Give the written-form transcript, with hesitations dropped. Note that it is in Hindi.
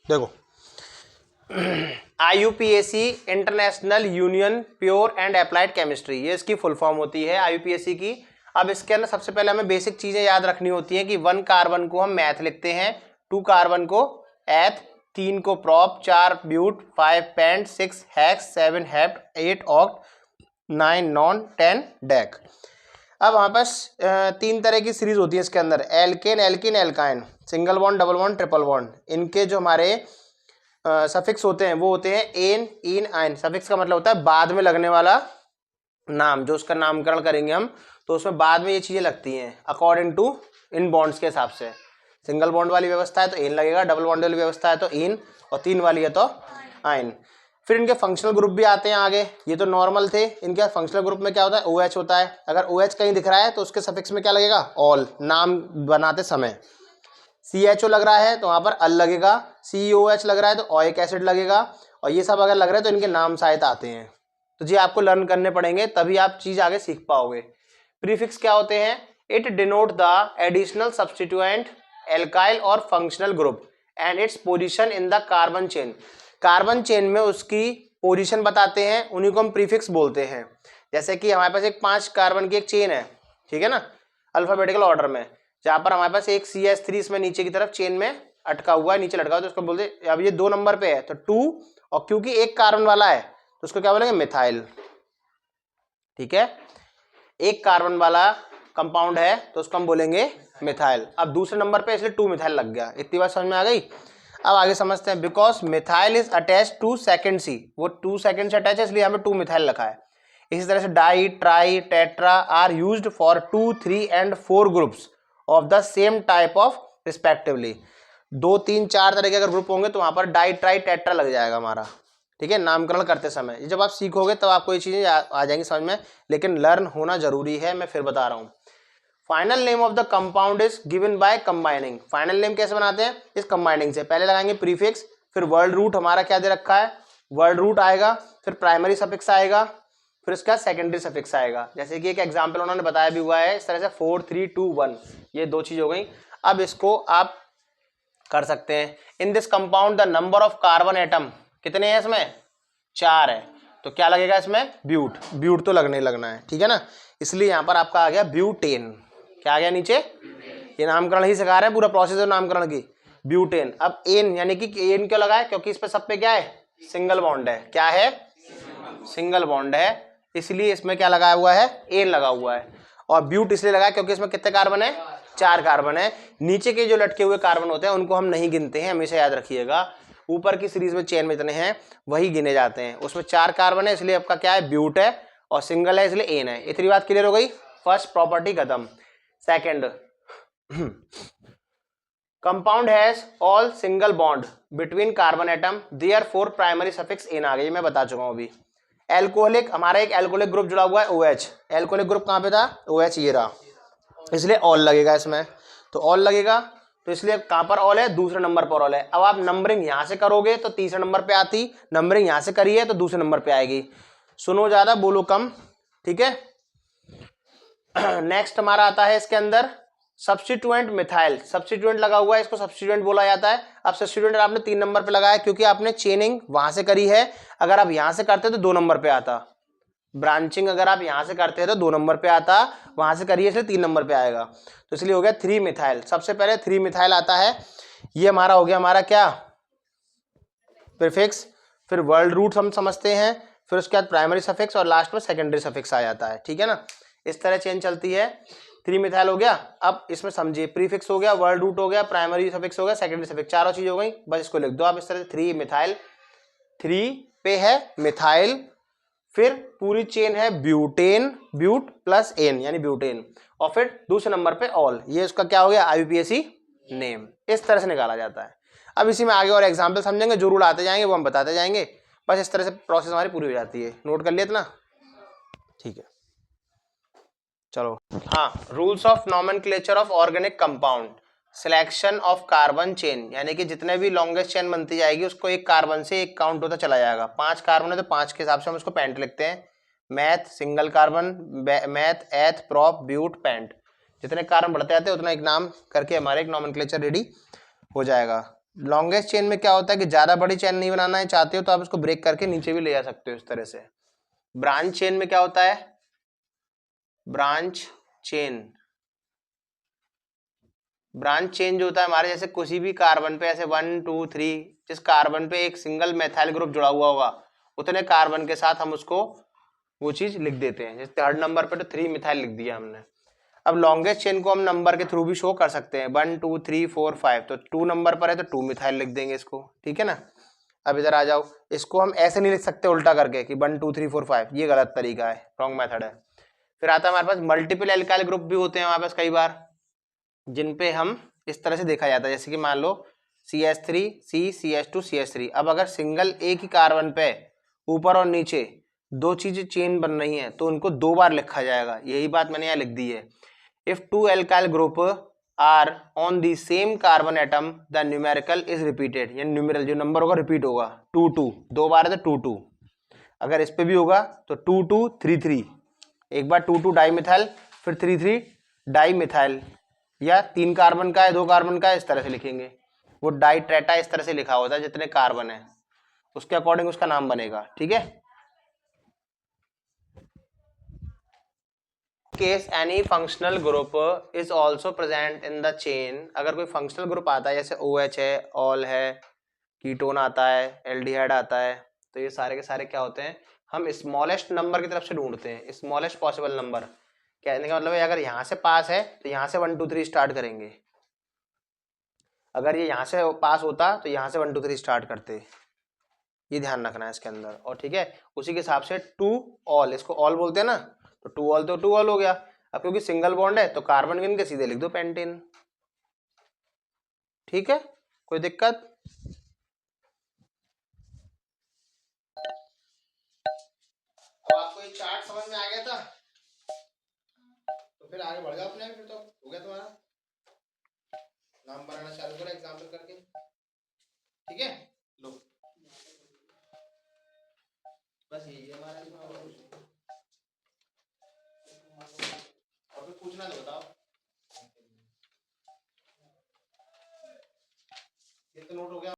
देखो IUPAC international union pure and applied chemistry, ये इसकी फुल फॉर्म होती है IUPAC की। अब इसके अंदर सबसे पहले हमें बेसिक चीजें याद रखनी होती हैं कि 1 कार्बन को हम मैथ लिखते हैं, 2 कार्बन को एथ, 3 को prop, 4 but, 5 pent, 6 hex, 7 hept, 8 oct, 9 non, 10 dec. अब हमारे पास 3 तरह की सीरीज होती है इसके अंदर, alkane, alkene, alkyne, single bond, double bond, triple bond. इनके जो हमारे सफिक्स होते हैं वो होते हैं एन, इन, आइन। सफिक्स का मतलब होता है बाद में लगने वाला नाम, जो उसका नामकरण करेंगे हम तो उसमें बाद में ये चीजें लगती हैं अकॉर्डिंग टू इन बॉन्ड्स के हिसाब से। सिंगल बॉन्ड वाली व्यवस्था है तो एन लगेगा, डबल बॉन्ड वाली व्यवस्था है तो इन, और 3 वाली है तो आइन। फिर इनके फंक्शनल ग्रुप भी आते हैं आगे, ये तो नॉर्मल थे। इनके फंक्शनल ग्रुप में क्या होता है, OH होता है। अगर OH कहीं दिख रहा है तो उसके सफिक्स में क्या लगेगा, ऑल, नाम बनाते समय। CHO लग रहा है तो वहां पर अल लगेगा, COH लग रहा है तो ओइक एसिड लगेगा, और ये सब अगर लग रहा है तो इनके नाम सहायत आते हैं। तो जी आपको लर्न करने पड़ेंगे तभी आप चीज आगे सीख पाओगे। प्रीफिक्स क्या होते हैं, it denote the additional substituent alkyl और functional group and its position in the carbon chain. Carbon chain में उसकी पोजीशन बताते हैं, उन्हीं को हम प्रीफिक्स बोलते हैं। जैसे कि हमारे पास एक 5 कार्बन की एक चेन है, ठीक है ना, अल्फाबेटिकल ऑर्डर में, जहां पर हमारे पास एक CH3 इसमें नीचे की तरफ चेन में अटका हुआ है, नीचे लटका हुआ है, तो उसको बोलते हैं, अब ये 2 नंबर पे है तो 2, और क्योंकि एक कार्बन वाला है तो उसको क्या बोलेंगे, मिथाइल। ठीक है, एक कार्बन वाला कंपाउंड है तो उसको हम बोलेंगे मिथाइल। अब दूसरे नंबर पे इसलिए 2 मिथाइल लग गया। इतनी बात समझ में आ गई। अब आगे समझते हैं, because methyl is attach to second C, वो 2 सेकेंड से अटैच है इसलिए हमें 2 मिथाइल रखा है। इसी तरह से di, tri, tetra are used for 2, 3 and 4 groups of the same type of respectively. 2, 3, 4 तरह के अगर ग्रुप होंगे तो वहां पर डाई, ट्राई, टेट्रा लग जाएगा हमारा। ठीक है, नामकरण करते समय जब आप सीखोगे तब आपको ये चीजें आ जाएंगी समझ में, लेकिन लर्न होना जरूरी है, मैं फिर बता रहा हूँ। Final name of the compound is given by combining. Final name कैसे बनाते हैं, इस कंबाइनिंग से। पहले लगाएंगे प्रीफिक्स, फिर वर्ड रूट हमारा क्या दे रखा है, वर्ड रूट आएगा, फिर प्राइमरी सफिक्स आएगा, फिर उसका सेकेंडरी सफिक्स आएगा। जैसे कि एक एग्जांपल उन्होंने बताया भी हुआ है इस तरह से 4, 3, 2, 1, ये 2 चीज हो गई। अब इसको आप कर सकते हैं, in this compound the number of carbon atom कितने हैं इसमें, 4 है, तो क्या लगेगा इसमें, ब्यूट। ब्यूट तो लगने लगना है, ठीक है ना, इसलिए यहां पर आपका आ गया ब्यूटेन। क्या आ गया नीचे, ये नामकरण ही सिखा रहे हैं, पूरा प्रोसेस है नामकरण की, ब्यूटेन। अब एन, यानी कि एन क्यों लगा है, क्योंकि इस पे सब पे क्या है, सिंगल बॉन्ड है। क्या है, सिंगल बॉन्ड है, इसलिए इसमें क्या लगा हुआ है, एन लगा हुआ है। और ब्यूट इसलिए लगा है क्योंकि इसमें कितने कार्बन है, 4 कार्बन है। नीचे के जो लटके हुए कार्बन होते हैं उनको हम नहीं गिनते हैं, हमेशा याद रखिएगा। ऊपर की सीरीज में चेन में इतने हैं वही गिने जाते हैं। उसमें 4 कार्बन है इसलिए आपका क्या है, ब्यूट है, और सिंगल है इसलिए एन है। इतनी बात क्लियर हो गई, फर्स्ट प्रॉपर्टी खत्म। Second, compound has all single bond between carbon atom, therefore primary suffix ane आ गई, मैं बता चुका हूं अभी। एल्कोहलिक, हमारा एक एल्कोहलिक ग्रुप जुड़ा हुआ है OH, एल्कोहलिक ग्रुप कहां पे था, OH ये रहा, इसलिए ऑल लगेगा इसमें, तो ऑल लगेगा, तो इसलिए कहां पर ऑल है, दूसरे नंबर पर ऑल है। अब आप नंबरिंग यहां से करोगे तो तीसरे नंबर पे आती, नंबरिंग यहां से करिए तो दूसरे नंबर पे आएगी। सुनो ज्यादा बोलो कम, ठीक है। नेक्स्ट हमारा आता है इसके अंदर सब्स्टिट्यूएंट मिथाइल। सब्स्टिट्यूएंट लगा हुआ है, इसको सब्स्टिट्यूएंट बोला जाता है। अब सब्स्टिट्यूएंट आपने 3 नंबर पे लगाया क्योंकि आपने चेनिंग वहां से करी है। अगर आप यहां से करते तो 2 नंबर पे आता, ब्रांचिंग अगर आप यहां से करते हैं तो 2 नंबर पे आता, वहां से करिए इसलिए 3 नंबर पे आएगा, तो इसलिए हो गया 3 मिथाइल। सबसे पहले 3 मिथाइल आता है, ये हमारा हो गया, हमारा क्या, प्रीफिक्स, फिर वर्ड रूट हम समझते हैं, फिर उसके बाद प्राइमरी सफिक्स, और लास्ट में सेकेंडरी सफिक्स आ जाता है, ठीक है ना। इस तरह चेन चलती है। 3 मिथाइल हो गया। अब इसमें समझिए, प्रीफिक्स हो गया, वर्ड रूट हो गया, प्राइमरी सफिक्स हो गया, सेकेंडरी सफिक्स, चारों चीज हो गई। बस इसको लिख दो आप इस तरह से, 3 मिथाइल, 3 पे है मिथाइल, फिर पूरी चेन है ब्यूटेन, ब्यूट प्लस एन यानी ब्यूटेन, और फिर दूसरे नंबर पे ऑल, ये उसका क्या हो गया, IUPAC नेम। इस तरह से निकाला जाता है। अब इसी में आगे और एग्जाम्पल समझेंगे, जो रूल आते जाएंगे वो हम बताते जाएंगे। बस इस तरह से प्रोसेस हमारी पूरी हो जाती है। नोट कर लिया इतना, ठीक है। चलो, हाँ, rules of nomenclature of organic compound, selection of carbon chain, यानी कि जितने भी लॉन्गेस्ट चेन बनती जाएगी उसको एक कार्बन से एक काउंट होता चला जाएगा। 5 कार्बन है तो 5 के हिसाब से हम उसको पेंट लिखते हैं। मैथ, सिंगल कार्बन, मैथ, एथ, प्रॉप, ब्यूट, पेंट, जितने कार्बन बढ़ते जाते हैं उतना एक नाम करके हमारे एक नॉमेनक्लेचर रेडी हो जाएगा। लॉन्गेस्ट चेन में क्या होता है कि ज्यादा बड़ी चेन नहीं बनाना है चाहते हो तो आप इसको ब्रेक करके नीचे भी ले जा सकते हो इस तरह से। ब्रांच चेन में क्या होता है, ब्रांच चेन, ब्रांच चेन जो होता है हमारे जैसे किसी भी कार्बन पे ऐसे 1 2 3, जिस कार्बन पे एक सिंगल मेथाइल ग्रुप जुड़ा हुआ होगा उतने कार्बन के साथ हम उसको वो चीज लिख देते हैं। जैसे थर्ड नंबर पे तो 3 मिथाइल लिख दिया हमने। अब लॉन्गेस्ट चेन को हम नंबर के थ्रू भी शो कर सकते हैं, 1 2 3 4 5, तो 2 नंबर पर है तो 2 मिथाइल लिख देंगे इसको, ठीक है ना। अब इधर आ जाओ, इसको हम ऐसे नहीं लिख सकते उल्टा करके कि 1 2 3 4 5, ये गलत तरीका है, रॉन्ग मेथड है। फिर आता है हमारे पास मल्टीपल एल्काइल ग्रुप भी होते हैं हमारे पास कई बार, जिन पे हम इस तरह से देखा जाता है, जैसे कि मान लो CH3 CH2 CH3। अब अगर सिंगल एक ही कार्बन पे ऊपर और नीचे दो चीजें चेन बन रही हैं तो उनको दो बार लिखा जाएगा, यही बात मैंने यहाँ लिख दी है। If two alkyl group are on the same carbon atom the numerical is repeated, यानी न्यूमेरल जो नंबर होगा रिपीट होगा, 2 2, दो बार है तो 2 2। अगर इस पे भी होगा तो 2 2 3 3, एक बार 2 2 डाई मिथाइल, फिर 3 3 डाई मिथाइल, या 3 कार्बन का है 2 कार्बन का है इस तरह से लिखेंगे। वो डाई ट्रेटा इस तरह से लिखा होता है, जितने कार्बन है उसके अकॉर्डिंग उसका नाम बनेगा, ठीक है। Case any functional group is also present in the chain, अगर कोई फंक्शनल ग्रुप आता है जैसे OH है, ऑल है, कीटोन आता है, एल्डिहाइड आता है, तो ये सारे के सारे क्या होते हैं, हम स्मॉलेस्ट नंबर की तरफ से ढूंढते हैं, स्मॉलेस्ट पॉसिबल नंबर। कहने का मतलब है अगर यहाँ से पास है तो यहाँ से 1 2 3 स्टार्ट करेंगे, अगर ये यहाँ से पास होता तो यहाँ से 1 2 3 स्टार्ट करते, ये ध्यान रखना है इसके अंदर। और ठीक है, उसी के हिसाब से टू ऑल, इसको ऑल बोलते हैं ना, तो टू ऑल हो गया। अब क्योंकि सिंगल बॉन्ड है तो कार्बन गिन के सीधे लिख दो पेंटेन, ठीक है, कोई दिक्कत। अब आपको ये चार्ट समझ में आ गया था तो फिर आगे बढ़ जाओ अपने, फिर तो हो गया तुम्हारा, नाम बनाना चालू करो एग्जाम्पल करके, ठीक है। लो बस यही है हमारा, और कुछ पूछना तो बताओ। ये तो नोट हो गया।